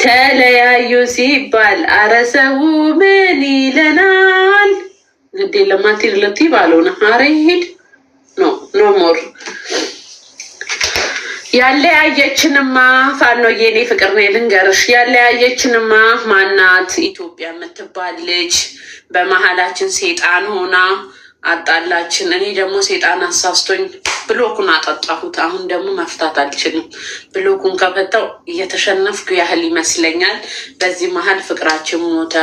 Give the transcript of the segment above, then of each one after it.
ተለያዩ ሲባል አረሰው ምን ይለናል? ግዴ ለማቴር ለቲ ባልሆነ አረ ይሄድ ኖ ሞር ያለያየችንማ ፋኖዬ የኔ ፍቅር ነው ልንገርሽ። ያለያየችንማ ማናት? ኢትዮጵያ የምትባል ልጅ በመሀላችን ሴጣን ሆና አጣላችን። እኔ ደግሞ ሴጣን አሳስቶኝ ብሎኩን አጠጣሁት። አሁን ደግሞ መፍታት አልችልም። ብሎኩን ከፈታው እየተሸነፍኩ ያህል ይመስለኛል። በዚህ መሀል ፍቅራችን ሞተ።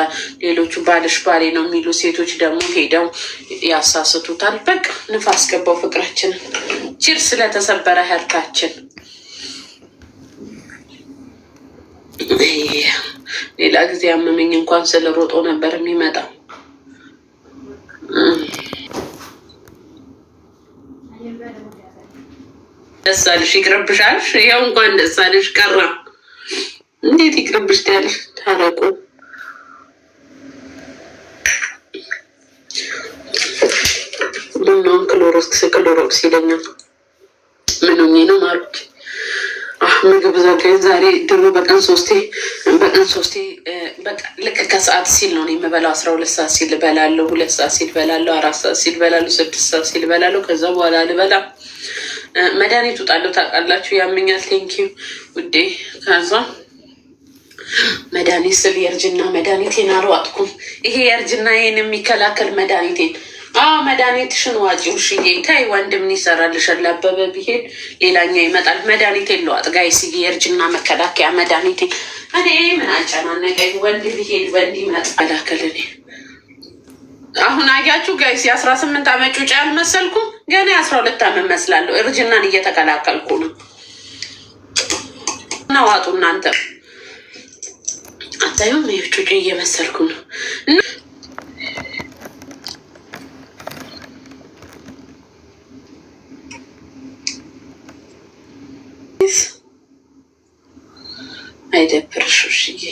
ሌሎቹ ባልሽ ባሌ ነው የሚሉ ሴቶች ደግሞ ሄደው ያሳስቱታል። በቃ ንፋስ ገባው ፍቅራችንን። ቺር ስለተሰበረ ህርታችን። ሌላ ጊዜ ያመመኝ እንኳን ስለ ሮጦ ነበር የሚመጣው። ደስ አለሽ ይቅርብሻል። ያው እንኳን ደስ አለሽ ቀራ። እንዴት ይቅርብሽ ያለሽ? ታረቁ። ቡናውን ክሎሮክስ ይለኛል። ምን ሆኜ ነው ማሩች? ምግብ ዘጋኝ ዛሬ። ድሮ በቀን ሶስቴ በቃ ልክ ከሰዓት ሲል ነው የምበላው። 12 ሰዓት ሲል እበላለሁ፣ 2 ሰዓት ሲል እበላለሁ፣ 4 ሰዓት ሲል እበላለሁ፣ 6 ሰዓት ሲል እበላለሁ። ከዛ በኋላ አልበላም። መድኃኒት ውጣለሁ ታውቃላችሁ፣ ያመኛል። ቴንኪው ውዴ። ከዛ መድኃኒት ስል የእርጅና መድኃኒቴን አልዋጥኩም። ይሄ የእርጅና ይሄን የሚከላከል መድኃኒቴን መድኃኒትሽን ዋጪው ሽዬ። ታይ ወንድም ይሰራልሻል። አበበ ቢሄድ ሌላኛው ይመጣል። መድኃኒቴን ልዋጥ ጋይስዬ፣ የእርጅና መከላከያ መድኃኒቴ። እኔ ምን አጨናነቀኝ? ወንድ ቢሄድ ወንድ ይመጣ ከላከል። እኔ አሁን አያችሁ ጋይስ፣ የ18 ዓመት ጩጫ አልመሰልኩም። ገና የ12 ዓመት መስላለሁ። እርጅናን እየተከላከልኩ ነው። ናዋጡ እናንተ አታዩም? ይህ ጩጭ እየመሰልኩ ነው። አይደብርሽ ውሽዬ?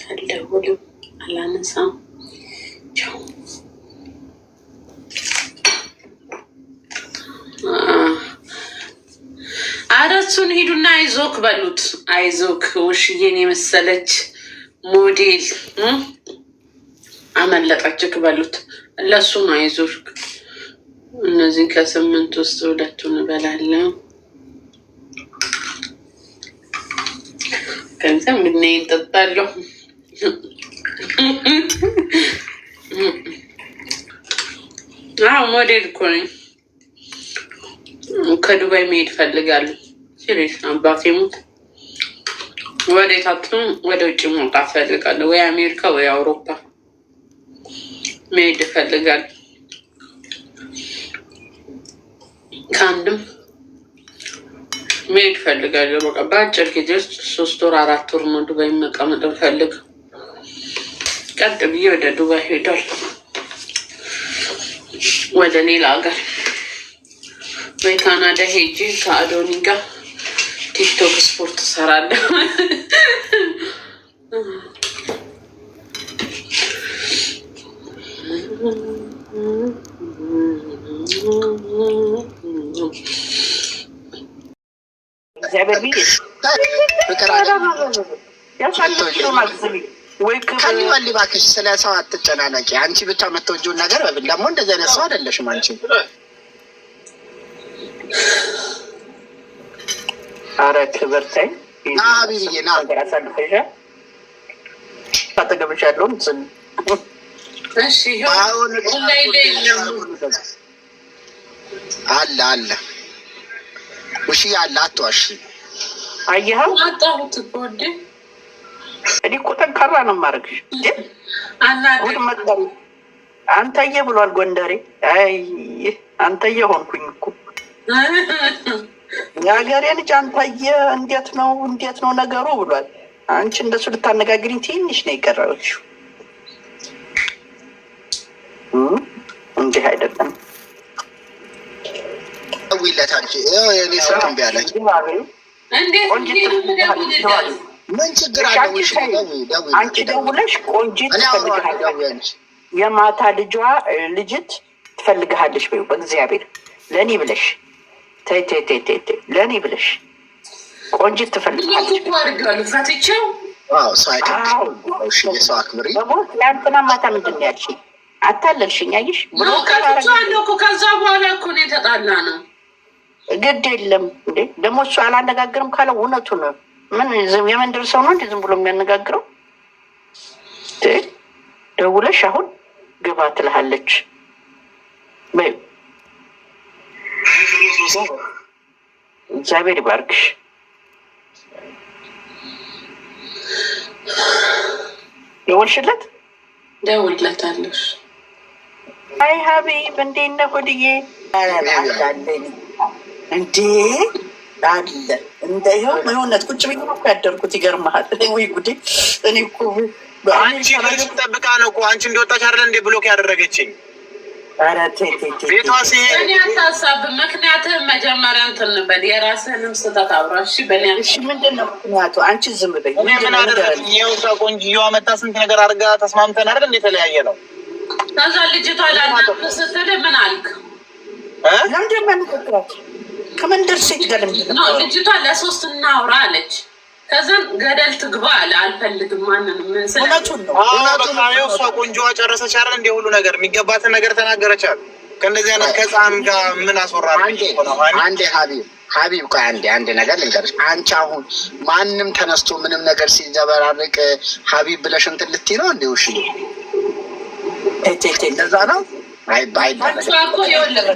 አልደውልም፣ አላነሳም። አረሱን ሂዱና አይዞክ በሉት። አይዞክ ውሽዬን የመሰለች ሞዴል አመለጠችክ በሉት። ለሱ ነው አይዞክ። እነዚህ ከ8 ውስጥ 2ቱን እበላለሁ። ከዛ ምን ይጠጣለሁ? ሞዴል እኮ ነኝ። ከዱባይ መሄድ ፈልጋለሁ። ሲሪየስ አባቴ ሞት። ወዴታቱም ወደ ውጭ መውጣት ፈልጋለሁ። ወይ አሜሪካ ወይ አውሮፓ መሄድ ፈልጋለሁ። ከአንድም መሄድ ፈልጋለሁ። በቃ በአጭር ጊዜ ውስጥ 3 ወር 4 ወር ነው ዱባይ መቀመጥ ፈልግ። ቀጥ ብዬ ወደ ዱባይ ሄዳል፣ ወደ ሌላ ሀገር ወይ ካናዳ ሄጂ ከአዶኒ ጋር ቲክቶክ ስፖርት እሰራለሁ። እባክሽ ስለ ሰው አትጨናነቂ። አንቺ ብቻ የምትወጂውን ነገር ደግሞ እንደዚህ አይነት ሰው አይደለሽም አንቺ። ኧረ ክብርተኝ ብዬ ና አጠገብሽ ያለውን አለ ውሽዬ አለ። አትዋሺ። አየኸው? አጣሁት እኮ እንዴ። እኔ እኮ ጠንካራ ነው የማደርግሽ። አንተዬ ብሏል ጎንደሬ። አይ አንተዬ ሆንኩኝ እኮ የሀገሬ ልጅ። አንተዬ እንዴት ነው ነገሩ ብሏል። አንቺ እንደሱ ልታነጋግሪኝ ትንሽ ነው የቀረችው። እንዲህ አይደለም። ደውይለት አንቺ። የኔ ስልክ እምቢ አለች። ምን ችግር አለ? አንቺ ደውለሽ ቆንጂት ትፈልግሃለች፣ የማታ ልጅት ትፈልግሃለች በይው። በእግዚአብሔር ለእኔ ብለሽ ተይ ተይ ተይ ተይ ተይ፣ ለእኔ ብለሽ ቆንጂት ትፈልጋለች። ፈትቼው ሰው አክብሪ። ለአንተና ማታ ምንድን ነው ያልሽኝ? አታለልሽኝ። አየሽ ብሎ ከፍቼዋለሁ እኮ ከዛ በኋላ እኮ ነው የተጣላ ነው። ግድ የለም እንዴ ደግሞ እሱ አላነጋግርም ካለው እውነቱ ነው። ምን የመንደር ሰው ነው እንዴ ዝም ብሎ የሚያነጋግረው? ደውለሽ አሁን ግባ ትልሃለች። እግዚአብሔር ይባርክሽ። ደወልሽለት? ደውልለታለሽ። አይ ሀቢብ እንዴት ነህ? ሆድዬ እንዴ አለ እንደው የሆነት ቁጭ ብዬ ያደርኩት ይገርምሃል። ወይ ጉዴ! እኔ እኮ አንቺ ልጅም ጠብቃ ነው እኮ አንቺ እንደወጣች አይደለ እንዴ ብሎክ ያደረገችኝ? ኧረ ተይ ተይ ተይ ቤቷ ሲሄድ እኔ አታሳብ። ምክንያትህን መጀመሪያ እንትን በል የራስህንም ስህተት አብራ። እሺ በእኔ እሺ ምንድን ነው ምክንያቱ? አንቺ ዝም በይ። ምን አደረግኝ? ይኸው እሷ ቆንጅዬዋ መታ ስንት ነገር አድርጋ ተስማምተን አይደል እንዴ የተለያየ ነው። ከዛ ልጅቷ ላናግር ስትል ምን አልክ? ለምንድን ነው የምትከራከራት? ከመንደር ሴት ጋር ልጅቷ ለሶስት እናውራ አለች። ከዛም ገደል ትግባ አለ። አልፈልግም ማንንም። እውነቱን ነው። እሷ ቆንጆዋ ጨረሰች አይደል እንደ ሁሉ ነገር የሚገባትን ነገር ተናገረች አለ። ከእንደዚህ አይነት ከህፃን ጋር ምን አስወራል? አንዴ ሀቢብ ቆይ አንድ ነገር ልንገርሽ። አንቺ አሁን ማንም ተነስቶ ምንም ነገር ሲዘበራርቅ ሀቢብ ብለሽ እንትን ልትይ ነው እንዴ? ውሽ እንደዛ ነው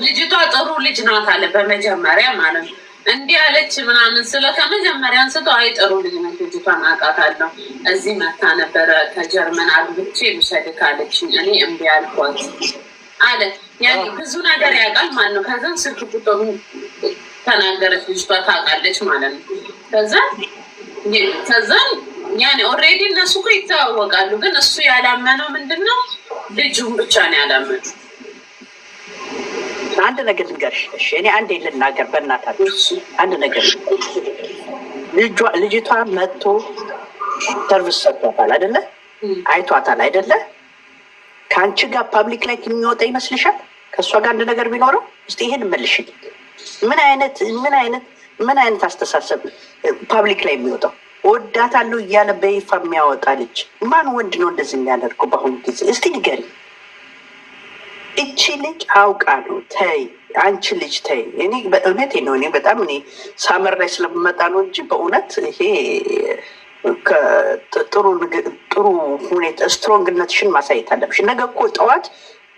ልጅቷ ጥሩ ልጅ ናት አለ በመጀመሪያ ማለት ነው። እንዲህ አለች ምናምን ስለ ከመጀመሪያ አንስቶ አይ ጥሩ ልጅ ናት ልጅቷን አውቃታለሁ። እዚህ መታ ነበረ ከጀርመን አግብቼ ልውሰድህ አለችኝ። እኔ እምቢ አልኳት አለ። ያኔ ብዙ ነገር ያውቃል ማለት ነው። ከዛም ስልክ ቁጥሩ ተናገረች። ልጅቷ ታውቃለች ማለት ነው። ከዛም ያኔ ኦልሬዲ እነሱ እኮ ይተዋወቃሉ። ግን እሱ ያላመነው ምንድን ነው ልጁን ብቻ ነው ያላመነው። አንድ ነገር ልንገርሽ እሺ፣ እኔ አንዴ ልናገር በእናታችሁ አንድ ነገር። ልጅቷ መጥቶ ሰርቪስ ሰጥቷታል አይደለ? አይቷታል አይደለ? ከአንቺ ጋር ፓብሊክ ላይ የሚወጣ ይመስልሻል? ከእሷ ጋር አንድ ነገር ቢኖረው እስኪ ይሄን መልሽኝ። ምን አይነት አስተሳሰብ ፓብሊክ ላይ የሚወጣው? ወዳታለሁ እያለ በይፋ የሚያወጣ ልጅ ማን ወንድ ነው እንደዚህ የሚያደርገው በአሁኑ ጊዜ? እስቲ ንገሪ። እቺ ልጅ አውቃ ነው። ተይ አንቺ ልጅ ተይ። እኔ በእውነት ነው እኔ በጣም እኔ ሳመር ላይ ስለምመጣ ነው እንጂ በእውነት ይሄ ጥሩ ሁኔታ ስትሮንግነትሽን ማሳየት አለብሽ። ነገ እኮ ጠዋት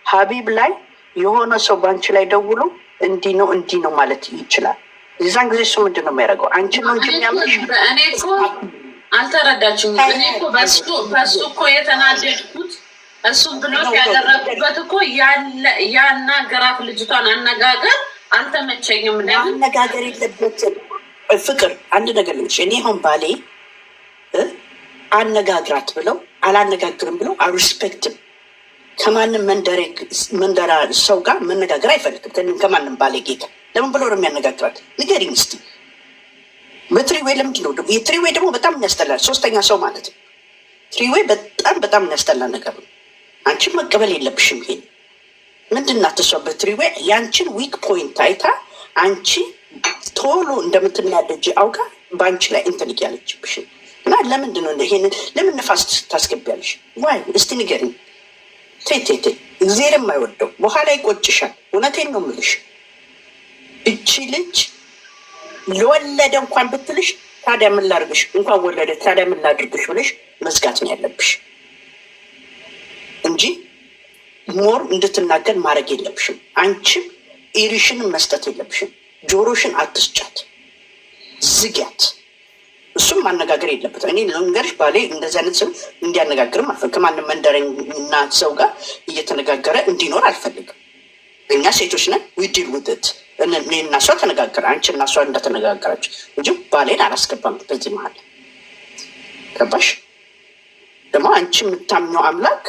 ሀቢብ ላይ የሆነ ሰው በአንቺ ላይ ደውሎ እንዲህ ነው ማለት ይችላል። የዛን ጊዜ እሱ ምንድን ነው የሚያደርገው? አንቺ ነው እንጂ የሚያምርሽ። እኔ እኮ አልተረዳችሁም። እኔ እኮ በሱ እኮ የተናደድኩት እሱም ብሎት ያደረጉበት እኮ ያናገራት ልጅቷን አነጋገር አልተመቸኝም። አነጋገር የለበትም ፍቅር። አንድ ነገር ልንሽ እኔ አሁን ባሌ አነጋግራት ብለው አላነጋግርም ብለው አሪስፔክትም ከማንም መንደራ ሰው ጋር መነጋገር አይፈልግም። ከማንም ባሌ ጌታ ለምን ብሎ ነው የሚያነጋግራት? ንገሪኝ እስኪ። በትሪዌ ለምንድን ነው ደግሞ? የትሪዌ ደግሞ በጣም የሚያስጠላል። ሶስተኛ ሰው ማለት ነው። ትሪዌ በጣም የሚያስጠላ ነገር ነው። አንቺን መቀበል የለብሽም። ይሄን ምንድን ናት እሷ? በትሪዌ የአንቺን ዊክ ፖይንት አይታ አንቺ ቶሎ እንደምትናደጅ አውቃ በአንቺ ላይ እንትን እያለችብሽ እና ለምንድን ነው ይሄንን ለምን ነፋስ ታስገቢያለሽ? ዋይ እስቲ ንገሪኝ። ቴቴቴ እግዜር የማይወደው በኋላ ይቆጭሻል። እውነቴን ነው የምልሽ። እቺ ልጅ ለወለደ እንኳን ብትልሽ ታዲያ ምን ላድርግሽ? እንኳን ወለደ ታዲያ ምን ላድርግሽ ብለሽ መዝጋት ነው ያለብሽ እንጂ ሞር እንድትናገር ማድረግ የለብሽም። አንቺም ኢሪሽንም መስጠት የለብሽም። ጆሮሽን አትስጫት፣ ዝጊያት። እሱም ማነጋገር የለበትም። እኔ ለንገርሽ ባሌ እንደዚህ አይነት ሰው እንዲያነጋግርም አልፈልግም። ከማንም መንደረኛ ሰው ጋር እየተነጋገረ እንዲኖር አልፈልግም። እኛ ሴቶች ነን። ዊዲል ውድት እኔ እና እሷ ተነጋገረ፣ አንቺ እና እሷ እንደተነጋገራችሁ እንጂ ባሌን አላስገባም በዚህ መሀል። ገባሽ? ደግሞ አንቺ የምታምኘው አምላክ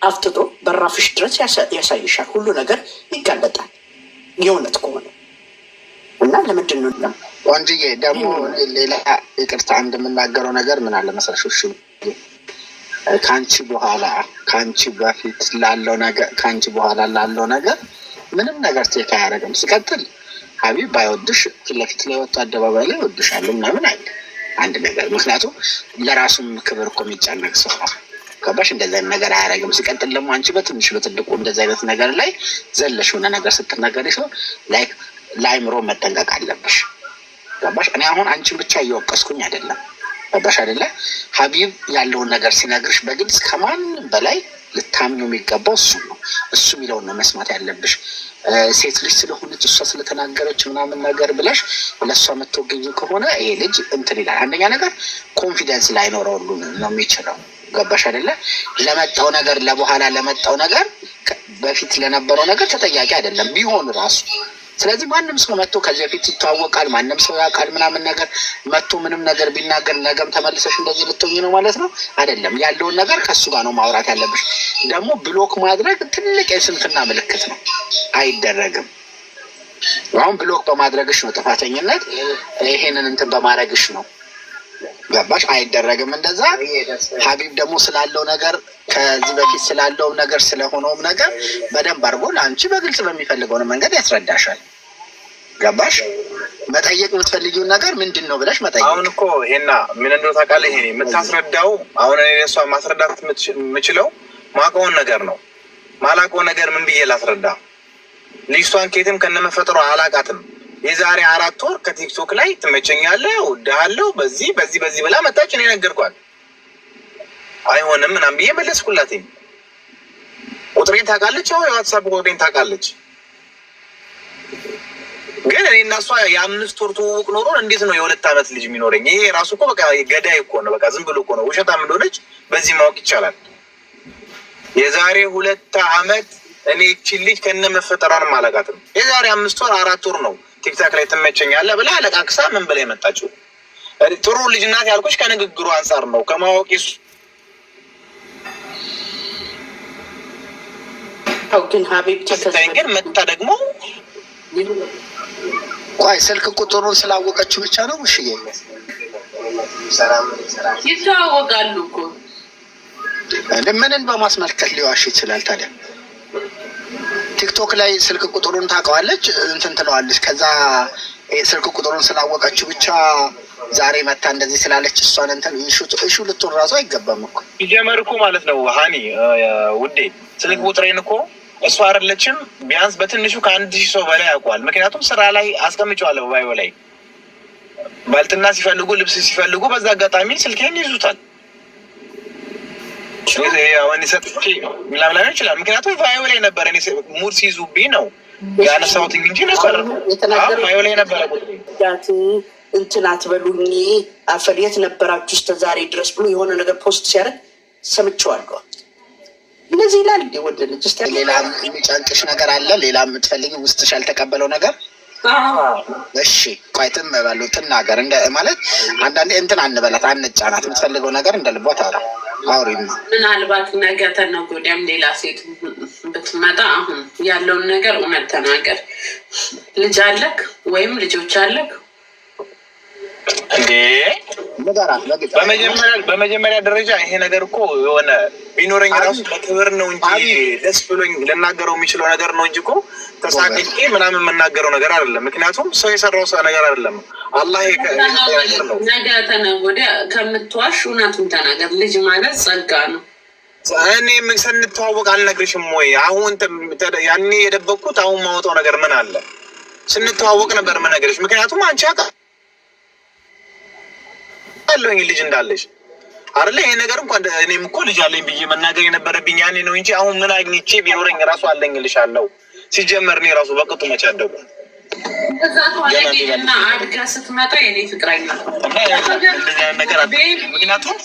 አፍጥጦ በራፍሽ ድረስ ያሳይሻል። ሁሉ ነገር ይጋለጣል የእውነት ከሆነ እና ለምንድን ነው ወንድዬ ደግሞ ሌላ ይቅርታ እንደምናገረው ነገር ምን አለ መሰለሽ? እሺ ከአንቺ በኋላ ከአንቺ በፊት ላለው ነገር ከአንቺ በኋላ ላለው ነገር ምንም ነገር ቴክ አያደርግም። ሲቀጥል ሀቢብ ባይወድሽ ፊት ለፊት ላይ ወጥቶ አደባባይ ላይ ወድሻለሁ ምናምን አለ አንድ ነገር። ምክንያቱም ለራሱም ክብር እኮ የሚጨነቅ ሰው ነው። ገባሽ? እንደዚህ አይነት ነገር አያደርግም። ሲቀጥል ደግሞ አንቺ በትንሽ በትልቁ እንደዚህ አይነት ነገር ላይ ዘለሽ ሆነ ነገር ስትናገሪ ሰው ላይክ ለአይምሮ መጠንቀቅ አለብሽ። ገባሽ? እኔ አሁን አንቺን ብቻ እየወቀስኩኝ አይደለም። ገባሽ አይደለ? ሀቢብ ያለውን ነገር ሲነግርሽ በግልጽ ከማንም በላይ ልታምኑ የሚገባው እሱ ነው። እሱ የሚለውን ነው መስማት ያለብሽ። ሴት ልጅ ስለሆነች እሷ ስለተናገረች ምናምን ነገር ብለሽ ለእሷ የምትወገኝ ከሆነ ይሄ ልጅ እንትን ይላል። አንደኛ ነገር ኮንፊደንስ ላይኖረው ሁሉ ነው የሚችለው። ገባሽ አይደለ? ለመጣው ነገር ለበኋላ ለመጣው ነገር በፊት ለነበረው ነገር ተጠያቂ አይደለም ቢሆን ራሱ። ስለዚህ ማንም ሰው መጥቶ ከዚህ በፊት ይተዋወቃል፣ ማንም ሰው ያውቃል ምናምን ነገር መጥቶ ምንም ነገር ቢናገር ነገም ተመልሰሽ እንደዚህ ልትሆኝ ነው ማለት ነው አይደለም። ያለውን ነገር ከሱ ጋር ነው ማውራት ያለብሽ። ደግሞ ብሎክ ማድረግ ትልቅ የስንፍና ምልክት ነው፣ አይደረግም። አሁን ብሎክ በማድረግሽ ነው ጥፋተኝነት፣ ይሄንን እንትን በማድረግሽ ነው። ገባሽ? አይደረግም እንደዛ። ሀቢብ ደግሞ ስላለው ነገር ከዚህ በፊት ስላለውም ነገር ስለሆነውም ነገር በደንብ አድርጎ ለአንቺ በግልጽ በሚፈልገውን መንገድ ያስረዳሻል። ገባሽ? መጠየቅ የምትፈልጊውን ነገር ምንድን ነው ብለሽ መጠየቅ። አሁን እኮ ይሄና ምን እንደው ታውቃለህ፣ ይሄ የምታስረዳው አሁን እኔ እሷ ማስረዳት የምችለው ማውቀውን ነገር ነው። ማላውቀውን ነገር ምን ብዬ ላስረዳ? ልጅቷን ኬትም ከነመፈጠሯ አላውቃትም። የዛሬ 4 ወር ከቲክቶክ ላይ ትመቸኛለህ፣ እወድሃለሁ፣ በዚህ ብላ መጣች። እኔ ነገርኳት አይሆንም ምናምን ብዬ መለስኩላት። ቁጥሬን ታውቃለች፣ የዋትሳፕ ቁጥሬን ታውቃለች። ግን እኔ እና እሷ የ5 ወር ትውውቅ ኖሮን እንዴት ነው የ2 ዓመት ልጅ የሚኖረኝ? ይሄ ራሱ እኮ በቃ ገዳይ እኮ ነው። በቃ ዝም ብሎ እኮ ነው። ውሸታም እንደሆነች በዚህ ማወቅ ይቻላል። የዛሬ 2 ዓመት እኔ እቺን ልጅ ከነ መፈጠሯንም አላውቃትም። የዛሬ 5 ወር 4 ወር ነው ቲክታክ ላይ ትመቸኛለህ ብላ አለቃቅሳ ምን ብላ የመጣችው። ጥሩ ልጅ ናት ያልኩሽ ከንግግሩ አንጻር ነው ከማወቅ ግን ሀቢብ ግን መጣ ደግሞ ቆይ ስልክ ቁጥሩን ስላወቀችው ብቻ ነው እሺ? ይተዋወቃሉ እኮ ምንን በማስመልከት ሊዋሽ ይችላል ታዲያ? ቲክቶክ ላይ ስልክ ቁጥሩን ታውቀዋለች እንትን ትለዋለች። ከዛ ስልክ ቁጥሩን ስላወቀችው ብቻ ዛሬ መታ እንደዚህ ስላለች እሷን እንትን እሹ ልትሆን ራሱ አይገባም እኮ። ይጀመር እኮ ማለት ነው ሀኒ ውዴ፣ ስልክ ቁጥሬን እኮ እሷ አይደለችም ቢያንስ በትንሹ ከ1000 ሰው በላይ ያውቀዋል። ምክንያቱም ስራ ላይ አስቀምጨዋለሁ ባዮ ላይ ባልትና ሲፈልጉ ልብስ ሲፈልጉ በዛ አጋጣሚ ስልኬን ይዙታል። አሁን ሰጥቼ ምናምን ላይ ይችላል። ምክንያቱም ባዮ ላይ ነበር እኔ ሙድ ሲይዙብኝ ነው ያነሳሁት እንጂ ነበር ባዮ ላይ ነበር። እንትን አትበሉኝ አፈር የት ነበራችሁ እስከ ዛሬ ድረስ ብሎ የሆነ ነገር ፖስት ሲያደርግ ሰምቼዋለሁ። እነዚህ ይላል እንደ ወደ ልጅ ስ ሌላ የሚጨንቅሽ ነገር አለ? ሌላ የምትፈልጊ ውስጥሽ ያልተቀበለው ነገር? እሺ ቆይ ትመባሉ ትናገር እንደ ማለት አንዳንዴ እንትን አንበላት አንጫናት። የምትፈልገው ነገር እንደ ልቧ ታውራ አውሪና ምናልባት ነገ ተነገ ወዲያም ሌላ ሴት ብትመጣ አሁን ያለውን ነገር እውነት ተናገር። ልጅ አለክ ወይም ልጆች አለክ እንዴ? በመጀመሪያ ደረጃ ይሄ ነገር እኮ የሆነ ቢኖረኝ ራሱ በክብር ነው እንጂ ደስ ብሎኝ ልናገረው የሚችለው ነገር ነው እንጂ እኮ ተሳቅቄ ምናምን የምናገረው ነገር አይደለም። ምክንያቱም ሰው የሰራው ሰው ነገር አይደለም። አላህ ነው። ነገ ተነገ ወዲያ ከምትዋሽ እውነቱን ተናገር። ልጅ ማለት ጸጋ ነው። እኔ ስንተዋወቅ አልነግርሽም ወይ? አሁን ያኔ የደበቅኩት አሁን ማወጣው ነገር ምን አለ? ስንተዋወቅ ነበር የምነግርሽ። ምክንያቱም አንቺ አለኝ ልጅ እንዳለሽ አይደለ? ይሄ ነገር እንኳን እኔም እኮ ልጅ አለኝ ብዬ መናገር የነበረብኝ ያኔ ነው እንጂ አሁን ምን አግኝቼ ቢኖረኝ ራሱ አለኝልሻለሁ። ሲጀመር እኔ ራሱ በቅጡ መቼ አደጉ እዛ ተዋለና አድጋ ስትመጣ የኔ ፍቅረኛ ነገር ምክንያቱም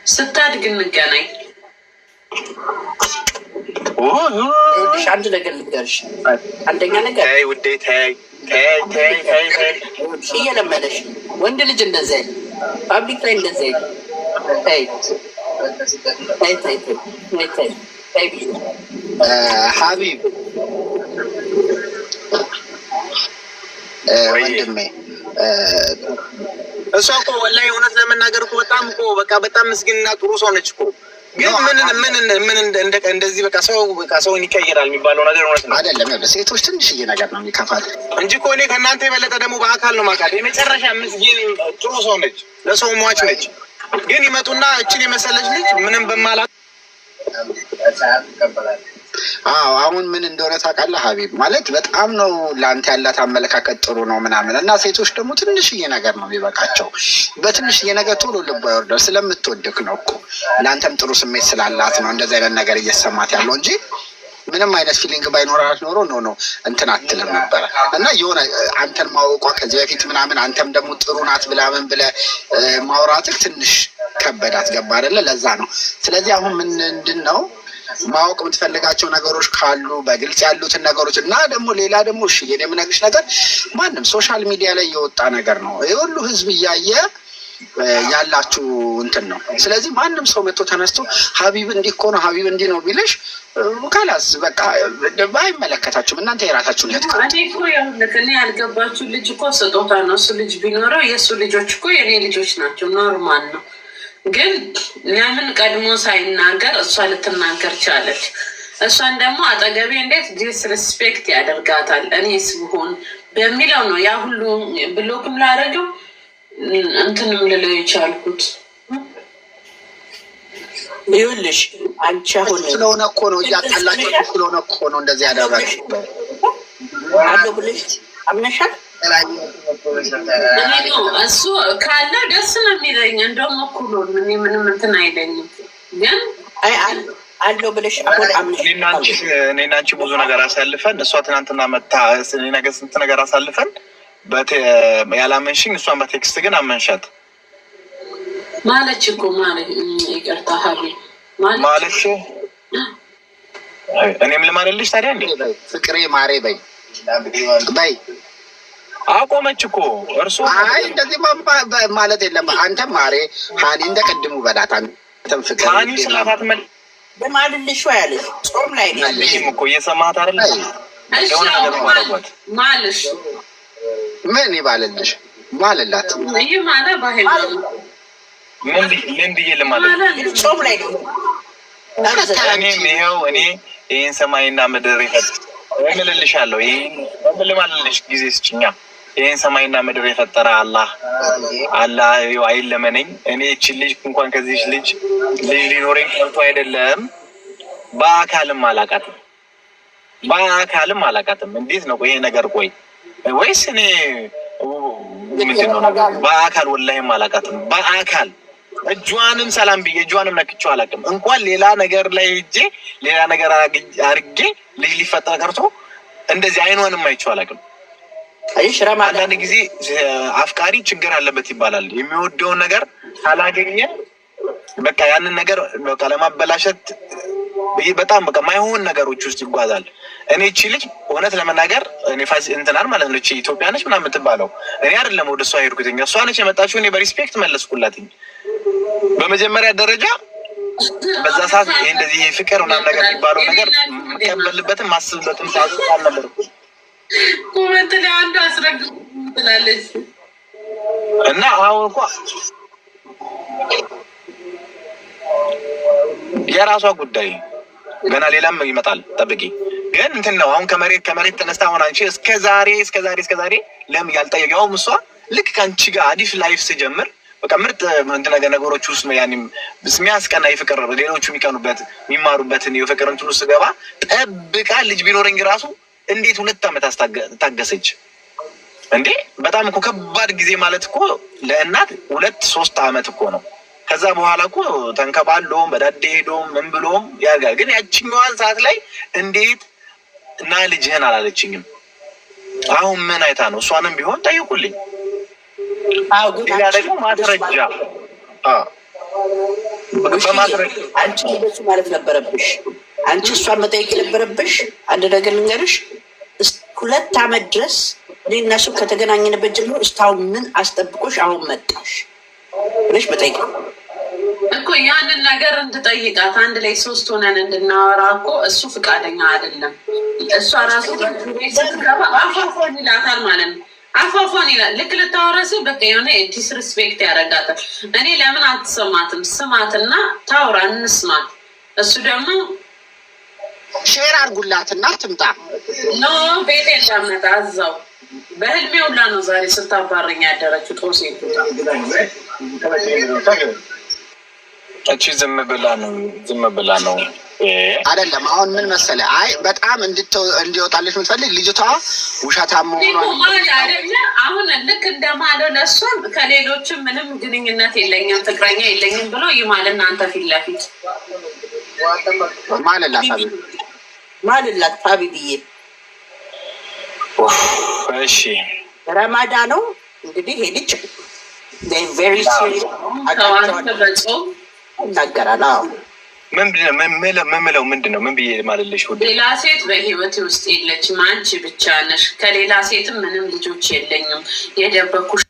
ስታድግ እንገናኝ። አንድ ነገር ልንገርሽ። አንደኛ ነገር ተይ ውዴ ተይ እየለመደሽ ወንድ ልጅ እንደዛ ፓብሊክ ላይ እንደዛ ሀቢብ ወንድሜ እሷ እኮ ወላሂ እውነት ለመናገር እኮ በጣም እኮ በቃ በጣም ምስኪንና ጥሩ ሰው ነች እኮ። ግን ምን እንደዚህ በቃ ሰውን ይቀይራል የሚባለው ነገር እውነት ነው አይደለም? ሴቶች ትንሽዬ ነገር ነው የሚከፋት እንጂ እኮ እኔ ከእናንተ የበለጠ ደግሞ በአካል ነው የማውቃት። የመጨረሻ ምስኪን ጥሩ ሰው ነች፣ ለሰው ሟች ነች። ግን ይመጡና እችን የመሰለች ልጅ ምንም በማላ አሁን ምን እንደሆነ ታውቃለህ ሀቢብ? ማለት በጣም ነው ለአንተ ያላት አመለካከት ጥሩ ነው ምናምን እና ሴቶች ደግሞ ትንሽዬ ነገር ነው የሚበቃቸው። በትንሽዬ ነገር ቶሎ ልቧ ይወርዳል። ስለምትወድክ ነው እኮ ለአንተም ጥሩ ስሜት ስላላት ነው እንደዚህ አይነት ነገር እየሰማት ያለው እንጂ ምንም አይነት ፊሊንግ ባይኖራት ኖሮ ነው እንትን አትልም ነበረ። እና የሆነ አንተን ማወቋ ከዚህ በፊት ምናምን አንተም ደግሞ ጥሩ ናት ብላምን ብለህ ማውራትህ ትንሽ ከበዳት። ገባ አይደለ? ለዛ ነው። ስለዚህ አሁን ምንድን ነው ማወቅ የምትፈልጋቸው ነገሮች ካሉ በግልጽ ያሉትን ነገሮች እና ደግሞ ሌላ ደግሞ እሺ የኔ የምነግርሽ ነገር ማንም ሶሻል ሚዲያ ላይ የወጣ ነገር ነው። ይሄ ሁሉ ህዝብ እያየ ያላችሁ እንትን ነው። ስለዚህ ማንም ሰው መጥቶ ተነስቶ ሀቢብ እንዲህ እኮ ነው ሀቢብ እንዲህ ነው ቢልሽ ካላስ በቃ አይመለከታችሁም። እናንተ የራሳችሁን ያት እኔ እኮ እኔ ያልገባችሁ ልጅ እኮ ስጦታ ነው። እሱ ልጅ ቢኖረው የእሱ ልጆች እኮ የኔ ልጆች ናቸው። ኖርማል ነው። ግን ለምን ቀድሞ ሳይናገር እሷ ልትናገር ቻለች? እሷን ደግሞ አጠገቤ እንዴት ዲስሪስፔክት ያደርጋታል እኔስ ብሆን በሚለው ነው ያ ሁሉ ብሎክም ላደረገው እንትንም ልለው የቻልኩት። ይኸውልሽ አንቺ አሁን ስለሆነ እኮ ነው እያጣላችሁ ስለሆነ እኮ ነው እንደዚህ ያደረጋችሁ አለው ብለሽ አምነሻል። እሱ ካለ ደስ ነው የሚለኝ። እንደውም እኩል ምን ምንም እንትን አይለኝም። ግን አለው ብለሽ አሁን አምነሽ እኔና አንቺ ብዙ ነገር አሳልፈን እሷ ትናንትና መታ ነገር ስንት ነገር አሳልፈን ያላመንሽኝ እሷን በቴክስት ግን አመንሻት ማለች እኮ ማለት ይቅርታ ሀቢ ማለች። እኔም ልማልልሽ ታዲያ እንዴ ፍቅሬ ማሬ በይ አቆመች እኮ እርሱ። አይ እንደዚህ ማለት የለም። አንተም ማሬ ሀኒ እንደ ቅድሙ በላት። አንተም ፍቅር ሀኒ ስላታት ለማልልሽ ያለሽ ጾም ላይ ነው ያለሽም እኮ እየሰማት አይደለ? የሆነ ነገር ማረጓት ማልሽ ምን ይባልልሽ ማለላት ይሄ ማለት ባሄል ምን ብዬ ልማለት ጾም ላይ ነው። እኔም ይኸው እኔ ይህን ሰማይና ምድር እምልልሻለሁ። ይህን ልማልልሽ ጊዜ ስጭኛ። ይህን ሰማይና ምድር የፈጠረ አላህ አይለመነኝ። እኔ እቺ ልጅ እንኳን ከዚህ ልጅ ሊኖረኝ ቀርቶ አይደለም በአካልም አላቃትም። እንዴት ነው ይሄ ነገር? ቆይ ወይስ እኔ ምንድን ነው ነገር? በአካል ወላሂም አላቃትም። በአካል እጇንም ሰላም ብዬ እጇንም ነክቼው አላውቅም። እንኳን ሌላ ነገር ላይ ሄጄ ሌላ ነገር አድርጌ ልጅ ሊፈጠር ቀርቶ እንደዚህ አይኗንም አይቼው አላውቅም። አንዳንድ ጊዜ አፍቃሪ ችግር አለበት ይባላል። የሚወደውን ነገር ካላገኘ በቃ ያንን ነገር በቃ ለማበላሸት በጣም በቃ ማይሆን ነገሮች ውስጥ ይጓዛል። እኔ እቺ ልጅ እውነት ለመናገር እኔ እንትናል ማለት ነው እቺ ኢትዮጵያ ነች ምናምን የምትባለው እኔ አይደለም ወደ እሷ ሄድኩትኝ። እሷ ነች የመጣችው። እኔ በሪስፔክት መለስኩላትኝ። በመጀመሪያ ደረጃ በዛ ሰዓት ይሄ እንደዚህ ፍቅር ምናምን ነገር የሚባለው ነገር የምቀበልበትም ማስብበትም ሰዓት አልነበርም። ኮመንት ላይ አንዱ አስረግ ትላለች እና አሁን እንኳ የራሷ ጉዳይ ገና ሌላም ይመጣል ጠብቂ። ግን እንትን ነው አሁን ከመሬት ተነስታ አሁን አንቺ እስከ ዛሬ ለምን ያልጠየቀውም እሷ ልክ ከአንቺ ጋር አዲስ ላይፍ ስጀምር በቃ ምርጥ እንትን ነገሮች ውስጥ ያኔም የሚያስቀና የፍቅር ሌሎቹ የሚቀኑበት የሚማሩበትን የፍቅር እንትን ውስጥ ገባ ጠብቃ ልጅ ቢኖረኝ ራሱ እንዴት 2 ዓመት ታገሰች እንዴ? በጣም እኮ ከባድ ጊዜ ማለት እኮ ለእናት 2-3 ዓመት እኮ ነው። ከዛ በኋላ እኮ ተንከባሎም በዳዴ ሄዶም ምን ብሎም ያርጋል። ግን ያችኛዋን ሰዓት ላይ እንዴት እና ልጅህን አላለችኝም? አሁን ምን አይታ ነው? እሷንም ቢሆን ጠይቁልኝ። ሌላ ደግሞ ማስረጃ በማስረጃ አንቺ ልጅ ማለት ነበረብሽ። አንቺ እሷን መጠየቅ የነበረብሽ አንድ ነገር ልንገርሽ፣ 2 ዓመት ድረስ እኔ እና እሱ ከተገናኘንበት ጀምሮ እስካሁን ምን አስጠብቆሽ አሁን መጣሽ ብለሽ መጠየቅ እኮ ያንን ነገር እንድጠይቃት አንድ ላይ 3 ሆነን እንድናወራ እኮ እሱ ፈቃደኛ አይደለም። እሷ ራሱ ስትገባ አፋፎን ይላታል ማለት ነው። አፏፏን ይላል። ልክ ልታወራሲ በቃ የሆነ ዲስሪስፔክት ያደርጋታል። እኔ ለምን አትሰማትም? ስማትና ታውራ እንስማት። እሱ ደግሞ ሼር አድርጉላትና ትምጣ። ኖ ቤቴ እንዳመጣ እዛው በህልሜ ሁላ ነው ዛሬ ስታባረኝ ያደረችው። ጦሴ እቺ ዝም ብላ ነው አይደለም። አሁን ምን መሰለ፣ አይ በጣም እንዲወጣልሽ የምትፈልግ ልጅቷ ውሸታም መሆኗን አይደለ? አሁን ልክ እንደማለው ለእሷም ከሌሎችም ምንም ግንኙነት የለኝም ፍቅረኛ የለኝም ብሎ ይማል። እናንተ ፊት ለፊት ማልላት ሀቢብዬ። እሺ ረማዳ ነው እንግዲህ ሄድች ይናገራል። ምምለው ምንድን ነው? ምን ብዬ ማለልሽ? ሌላ ሴት በህይወቴ ውስጥ የለችም፣ አንቺ ብቻ ነሽ። ከሌላ ሴትም ምንም ልጆች የለኝም፣ የደበኩሽ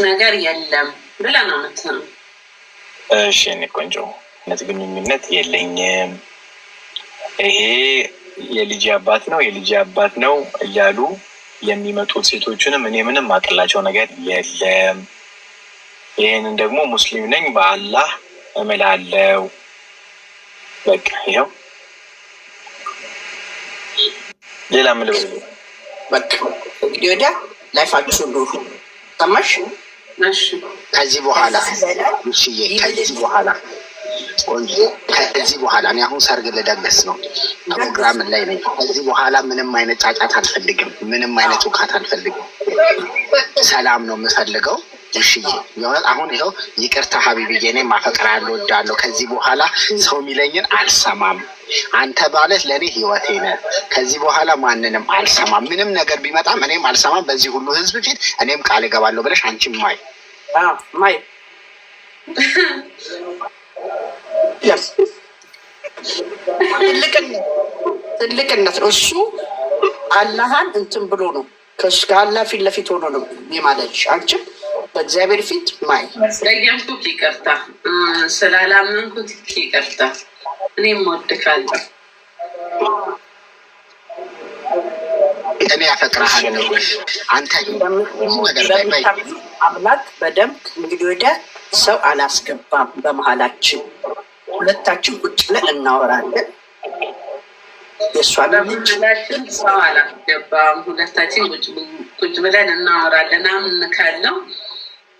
ነገር የለም ብላ ነው የምትለው። እሺ እኔ ቆንጆ ግንኙነት የለኝም፣ ይሄ የልጅ አባት ነው እያሉ የሚመጡት ሴቶችንም እኔ ምንም አቅላቸው ነገር የለም። ይህንን ደግሞ ሙስሊም ነኝ በአላህ እምላለው። በቃ ይኸው ሌላ ምል በቃ እንግዲህ ወዲያ ላይፋችሁ ሁሉ ሰማሽ። ከዚህ በኋላ ከዚህ በኋላ እኔ አሁን ሰርግ ልደገስ ነው፣ ፕሮግራም ላይ ነኝ። ከዚህ በኋላ ምንም አይነት ጫጫት አልፈልግም፣ ምንም አይነት ውካት አልፈልግም። ሰላም ነው የምፈልገው። እሺዬ የሆነ አሁን ይኸው ይቅርታ ሀቢብዬ፣ እኔ ማፈቅርሃለሁ፣ እወድሃለሁ። ከዚህ በኋላ ሰው የሚለኝን አልሰማም። አንተ ማለት ለእኔ ህይወቴ ነህ። ከዚህ በኋላ ማንንም አልሰማም። ምንም ነገር ቢመጣም እኔም አልሰማም። በዚህ ሁሉ ህዝብ ፊት እኔም ቃል እገባለሁ ብለሽ አንቺም ማይ ትልቅነት ነው እሱ። አላህን እንትን ብሎ ነው ከአላህ ፊት ለፊት ሆኖ ነው የማለልሽ። አንቺም በእግዚአብሔር ፊት ማይ ደገምኩት፣ ይቅርታ ስላላመንኩት ይቅርታ። እኔም ወድካለሁ፣ እኔ ያፈቅርሃለሁ። አንተ አምላክ በደንብ እንግዲህ ወደ ሰው አላስገባም። በመሀላችን ሁለታችን ቁጭ ብለን እናወራለን። የእሷን ሰው አላስገባም። ሁለታችን ቁጭ ብለን እናወራለን። አምን ካለው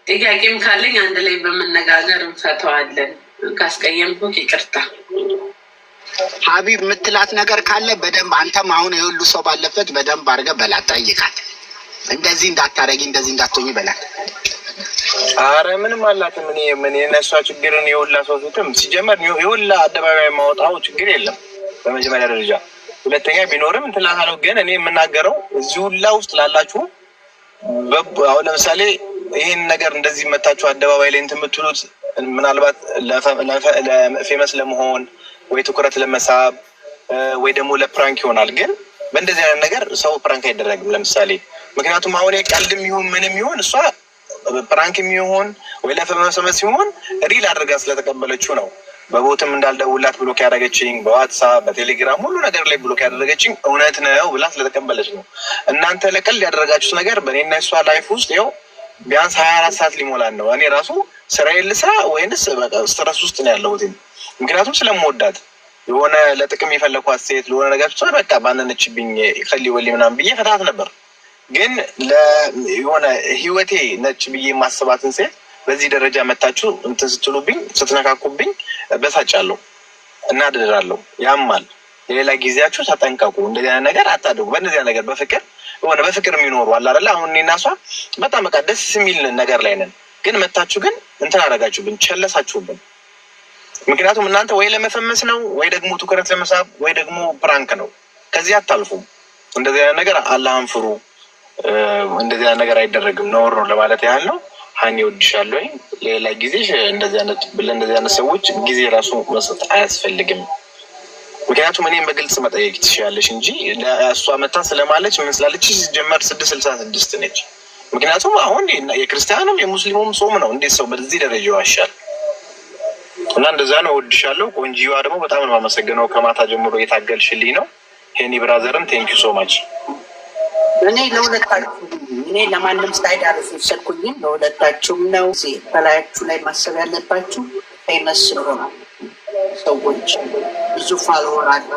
ጥያቄም ካለኝ አንድ ላይ በመነጋገር እንፈተዋለን። ካስቀየምኩት ይቅርታ። ሀቢብ የምትላት ነገር ካለ በደንብ አንተም አሁን የሁሉ ሰው ባለበት በደንብ አድርገህ በላት፣ ጠይቃት። እንደዚህ እንዳታረጊ እንደዚህ እንዳትሆኝ በላት። አረ ምንም አላትም። ምን የነሷ ችግርን የሁላ ሰው ፊትም ሲጀመር የሁላ አደባባይ ማውጣው ችግር የለም በመጀመሪያ ደረጃ። ሁለተኛ ቢኖርም እንትን ላታለው። ግን እኔ የምናገረው እዚህ ሁላ ውስጥ ላላችሁ አሁን ለምሳሌ ይህን ነገር እንደዚህ መታችሁ አደባባይ ላይ እንትን የምትሉት ምናልባት ለፌመስ ለመሆን ወይ ትኩረት ለመሳብ ወይ ደግሞ ለፕራንክ ይሆናል። ግን በእንደዚህ አይነት ነገር ሰው ፕራንክ አይደረግም። ለምሳሌ ምክንያቱም አሁን ቀልድም ይሁን ምንም ይሁን እሷ ፕራንክ የሚሆን ወይ ለፌመስ ሲሆን ሪል አድርጋ ስለተቀበለችው ነው። በቦትም እንዳልደውላት ብሎክ ያደረገችኝ፣ በዋትሳፕ በቴሌግራም ሁሉ ነገር ላይ ብሎክ ያደረገችኝ እውነት ነው ብላ ስለተቀበለች ነው። እናንተ ለቀልድ ያደረጋችሁት ነገር በእኔና እሷ ላይፍ ውስጥ ይኸው ቢያንስ 24 ሰዓት ሊሞላን ነው። እኔ ራሱ ስራዬን ልስራ ወይንስ ስትረስ ውስጥ ነው ያለሁት። ምክንያቱም ስለምወዳት የሆነ ለጥቅም የፈለኳት ሴት ለሆነ ነገር ብቻ በቃ ባነነችብኝ ከሊ ወሊ ምናምን ብዬ ፈታት ነበር። ግን የሆነ ህይወቴ ነች ብዬ የማስባትን ሴት በዚህ ደረጃ መታችሁ እንትን ስትሉብኝ ስትነካኩብኝ በሳጫለሁ፣ እናድራለሁ፣ ያማል። የሌላ ጊዜያችሁ ተጠንቀቁ። እንደዚህ አይነት ነገር አታድርጉ። በእነዚህ ነገር በፍቅር የሆነ በፍቅር የሚኖሩ አለ አይደለ? አሁን እኔና እሷ በጣም በቃ ደስ የሚል ነገር ላይ ነን። ግን መታችሁ ግን እንትን አደረጋችሁብን፣ ቸለሳችሁብን። ምክንያቱም እናንተ ወይ ለመፈመስ ነው ወይ ደግሞ ትኩረት ለመሳብ ወይ ደግሞ ፕራንክ ነው። ከዚህ አታልፉም። እንደዚህ አይነት ነገር አላህን ፍሩ። እንደዚህ አይነት ነገር አይደረግም፣ ነውር ነው ለማለት ያህል ነው። ሀኒ ወድሻለሁ። ሌላ ጊዜ እንደዚህ አይነት ሰዎች ጊዜ ራሱ መስጠት አያስፈልግም። ምክንያቱም እኔም በግልጽ መጠየቅ ትችላለች እንጂ ለእሷ መታ ስለማለች ምን ስላለች ሲጀመር 666 ነች። ምክንያቱም አሁን የክርስቲያኑም የሙስሊሙም ጾም ነው። እንዴት ሰው በዚህ ደረጃ ይዋሻል? እና እንደዛ ነው። ወድሻለሁ። ቆንጂዋ ደግሞ በጣም ነው የማመሰግነው። ከማታ ጀምሮ የታገልሽልኝ ነው። ሄኒ ብራዘርም ቴንኪዩ ሶ ማች። እኔ ለሁለታችሁም እኔ ለማንም ሳይድ አልወሰድኩኝም። ለሁለታችሁም ነው። በላያችሁ ላይ ማሰብ ያለባችሁ ፌመስ ስለሆነ ሰዎች ብዙ ፋሎወር አለ